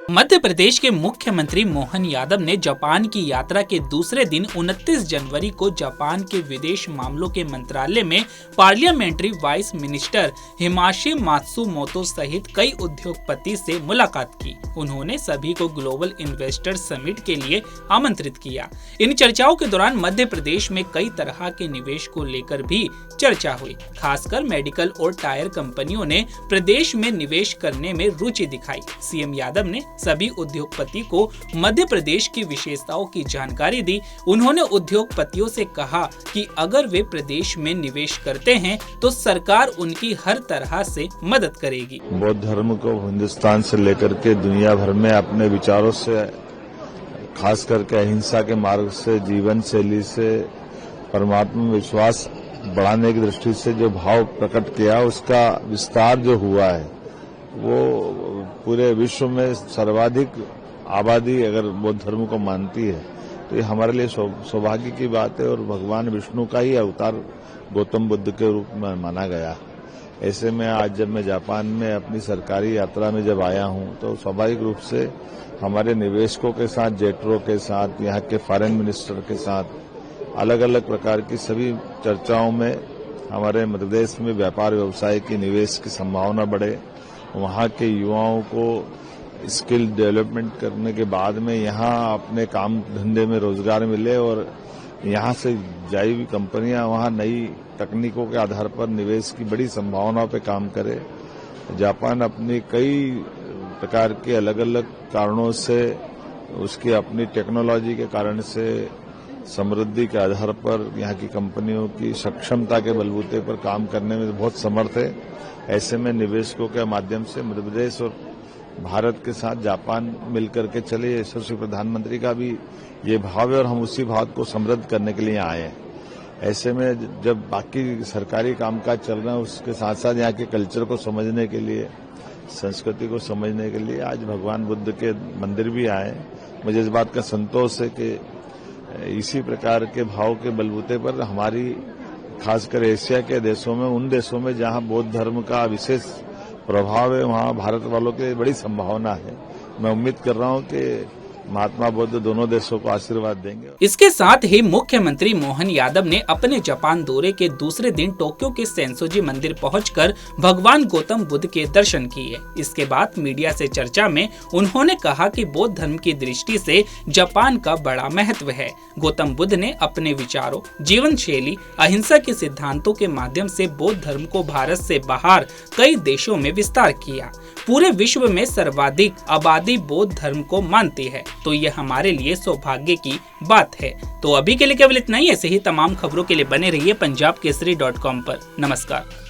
मध्य प्रदेश के मुख्यमंत्री मोहन यादव ने जापान की यात्रा के दूसरे दिन 29 जनवरी को जापान के विदेश मामलों के मंत्रालय में parliamentary vice minister Himashi Matsumoto सहित कई उद्योगपति से मुलाकात की। उन्होंने सभी को ग्लोबल इन्वेस्टर समिट के लिए आमंत्रित किया। इन चर्चाओं के दौरान मध्य प्रदेश में कई तरह के निवेश को लेकर भी चर्चा हुई। खासकर मेडिकल और टायर कंपनियों ने प्रदेश में निवेश करने में रुचि दिखाई। सीएम यादव ने सभी उद्योगपति को मध्य प्रदेश की विशेषताओं की जानकारी दी। उन्होंने उद्योगपतियों से कहा कि अगर वे प्रदेश में निवेश करते हैं तो सरकार उनकी हर तरह से मदद करेगी। बौद्ध धर्म को हिंदुस्तान से लेकर के दुनिया भर में अपने विचारों से, खास करके अहिंसा के मार्ग से, जीवन शैली से, परमात्मा में विश्वास बढ़ाने की दृष्टि से जो भाव प्रकट किया, उसका विस्तार जो हुआ है वो पूरे विश्व में सर्वाधिक आबादी अगर बौद्ध धर्म को मानती है तो ये हमारे लिए सौभाग्य की बात है। और भगवान विष्णु का ही अवतार गौतम बुद्ध के रूप में माना गया। ऐसे में आज जब मैं जापान में अपनी सरकारी यात्रा में जब आया हूं तो स्वाभाविक रूप से हमारे निवेशकों के साथ, जेटरो के साथ, यहाँ के फॉरेन मिनिस्टर के साथ अलग अलग प्रकार की सभी चर्चाओं में हमारे मध्य प्रदेश में व्यापार व्यवसाय की निवेश की संभावना बढ़े, वहाँ के युवाओं को स्किल डेवलपमेंट करने के बाद में यहाँ अपने काम धंधे में रोजगार मिले और यहाँ से जाई हुई कंपनियां वहाँ नई तकनीकों के आधार पर निवेश की बड़ी संभावनाओं पे काम करे। जापान अपनी कई प्रकार के अलग अलग कारणों से, उसकी अपनी टेक्नोलॉजी के कारण से, समृद्धि के आधार पर यहाँ की कंपनियों की सक्षमता के बलबूते पर काम करने में बहुत समर्थ है। ऐसे में निवेशकों के माध्यम से मध्य प्रदेश और भारत के साथ जापान मिलकर के चले, यशस्वी प्रधानमंत्री का भी ये भाव है और हम उसी भाव को समृद्ध करने के लिए आए हैं। ऐसे में जब बाकी सरकारी कामकाज चल रहा है उसके साथ साथ यहाँ के कल्चर को समझने के लिए, संस्कृति को समझने के लिए आज भगवान बुद्ध के मंदिर भी आए। मुझे इस बात का संतोष है कि इसी प्रकार के भाव के बलबूते पर हमारी खासकर एशिया के देशों में, उन देशों में जहां बौद्ध धर्म का विशेष प्रभाव है, वहां भारत वालों की बड़ी संभावना है। मैं उम्मीद कर रहा हूं कि महात्मा बुद्ध दोनों देशों को आशीर्वाद देंगे। इसके साथ ही मुख्यमंत्री मोहन यादव ने अपने जापान दौरे के दूसरे दिन टोक्यो के सेंसोजी मंदिर पहुंचकर भगवान गौतम बुद्ध के दर्शन किए। इसके बाद मीडिया से चर्चा में उन्होंने कहा कि बौद्ध धर्म की दृष्टि से जापान का बड़ा महत्व है। गौतम बुद्ध ने अपने विचारों, जीवन शैली, अहिंसा के सिद्धांतों के माध्यम से बौद्ध धर्म को भारत से बाहर कई देशों में विस्तार किया। पूरे विश्व में सर्वाधिक आबादी बौद्ध धर्म को मानती है, तो यह हमारे लिए सौभाग्य की बात है। तो अभी के लिए केवल इतना ही। ऐसे ही तमाम खबरों के लिए बने रहिए पंजाबकेसरी.com पर। नमस्कार।